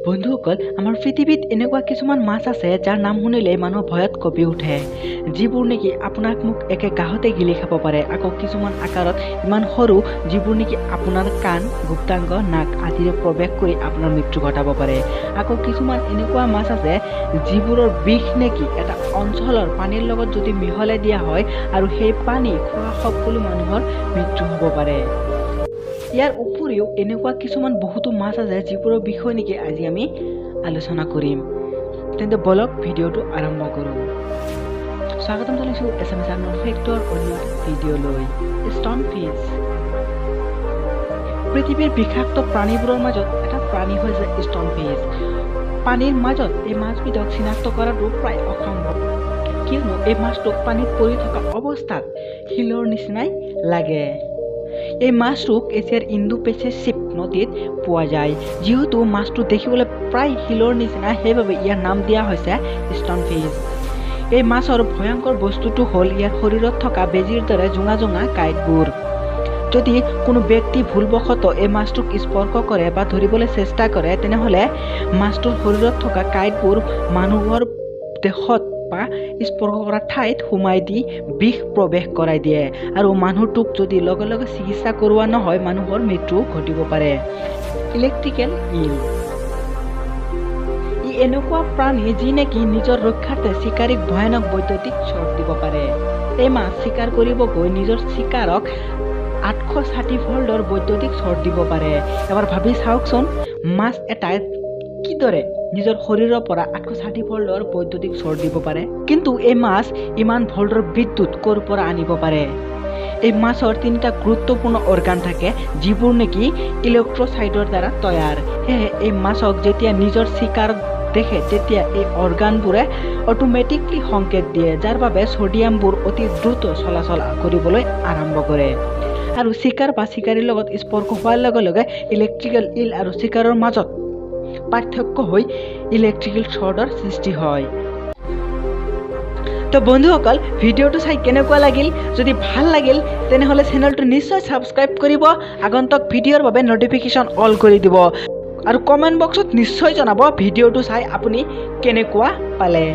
বন্ধুসকল, আমাৰ পৃথিৱীত এনেকুৱা কিছুমান মাছ আছে যাৰ নাম শুনিলে মানুহ ভয়ত কঁপি উঠে, যিবোৰ নেকি আপোনাক মোক একে গাহতে গিলি খাব পাৰে। আকৌ কিছুমান আকাৰত ইমান সৰু, যিবোৰ নেকি আপোনাৰ কাণ, গুপ্তাংগ, নাক আদিৰে প্ৰৱেশ কৰি আপোনাৰ মৃত্যু ঘটাব পাৰে। আকৌ কিছুমান এনেকুৱা মাছ আছে যিবোৰৰ বিষ নেকি এটা অঞ্চলৰ পানীৰ লগত যদি মিহলাই দিয়া হয় আৰু সেই পানী খোৱা সকলো মানুহৰ মৃত্যু হ'ব পাৰে। ইয়াৰ উপৰিও এনেকুৱা কিছুমান বহুতো মাছ আছে যিবোৰৰ বিষয়ে নেকি আজি আমি আলোচনা কৰিম। তেন্তে বলক ভিডিঅ'টো আৰম্ভ কৰোঁ। স্বাগতম জনাইছোঁ SMS ফেক্টৰ অন্য ভিডিঅ'লৈ। ষ্টন ফিছ পৃথিৱীৰ বিষাক্ত প্ৰাণীবোৰৰ মাজত এটা প্ৰাণী হৈছে ষ্টন ফিছ। পানীৰ মাজত এই মাছবিধক চিনাক্ত কৰাটো প্ৰায় অসম্ভৱ, কিয়নো এই মাছটোক পানীত পৰি থকা অৱস্থাত শিলৰ নিচিনাই লাগে। এই মাছটোক এছিয়াৰ ইণ্ডো-পেচিফিক নদীত পোৱা যায়। যিহেতু মাছটো দেখিবলৈ প্ৰায় শিলৰ নিচিনা, সেইবাবে ইয়াৰ নাম দিয়া হৈছে ষ্টন ফিছ। এই মাছৰ ভয়ংকৰ বস্তুটো হ'ল ইয়াৰ শৰীৰত থকা বেজীৰ দৰে জোঙা জোঙা কাঁইটবোৰ। যদি কোনো ব্যক্তি ভুলবশতঃ এই মাছটোক স্পৰ্শ কৰে বা ধৰিবলৈ চেষ্টা কৰে, তেনেহ'লে মাছটোৰ শৰীৰত থকা কাঁইটবোৰ মানুহৰ দেহত বা স্পৰ্শ কৰা ঠাইত সোমাই দি বিষ প্ৰৱেশ কৰাই দিয়ে আৰু মানুহটোক যদি লগে লগে চিকিৎসা কৰোৱা নহয়, মানুহৰ মৃত্যু ঘটিব পাৰে। ইলেক্ট্ৰিকেল ইল এনেকুৱা প্ৰাণী যি নেকি নিজৰ ৰক্ষাৰ্থে চিকাৰীক ভয়ানক বৈদ্যুতিক শ্বৰ্ট দিব পাৰে। এই মাছ চিকাৰ কৰিব গৈ নিজৰ চিকাৰক 860 ভল্টৰ বৈদ্যুতিক শ্বৰ্ট দিব পাৰে। এবাৰ ভাবি চাওকচোন, মাছ এটাই কিদৰে নিজৰ শৰীৰৰ পৰা 860 ভল্টৰ বৈদ্যুতিক শ্বৰ্ট দিব পাৰে। কিন্তু এই মাছ ইমান ভল্টৰ বিদ্যুৎ ক'ৰ পৰা আনিব পাৰে? এই মাছৰ 3টা গুৰুত্বপূৰ্ণ অৰ্গান থাকে, যিবোৰ নেকি ইলেক্ট্ৰচাইটৰ দ্বাৰা তৈয়াৰ। সেয়ে এই মাছক যেতিয়া নিজৰ চিকাৰ দেখে, তেতিয়া এই অৰ্গানবোৰে অটোমেটিকলি সংকেত দিয়ে, যাৰ বাবে ছডিয়ামবোৰ অতি দ্ৰুত চলাচল কৰিবলৈ আৰম্ভ কৰে আৰু চিকাৰ বা চিকাৰীৰ লগত স্পৰ্শ হোৱাৰ লগে লগে ইলেক্ট্ৰিকেল ইল আৰু চিকাৰৰ মাজত পাৰ্থক্য হৈ ইলেক্ট্ৰিকেল শ্বৰ্টৰ সৃষ্টি হয়। তো বন্ধুসকল, ভিডিঅ'টো চাই কেনেকুৱা লাগিল? যদি ভাল লাগিল তেনেহ'লে চেনেলটো নিশ্চয় ছাবস্ক্ৰাইব কৰিব, আগন্তুক ভিডিঅ'ৰ বাবে নটিফিকেশ্যন অল কৰি দিব আৰু কমেণ্ট বক্সত নিশ্চয় জনাব ভিডিঅ'টো চাই আপুনি কেনেকুৱা পালে।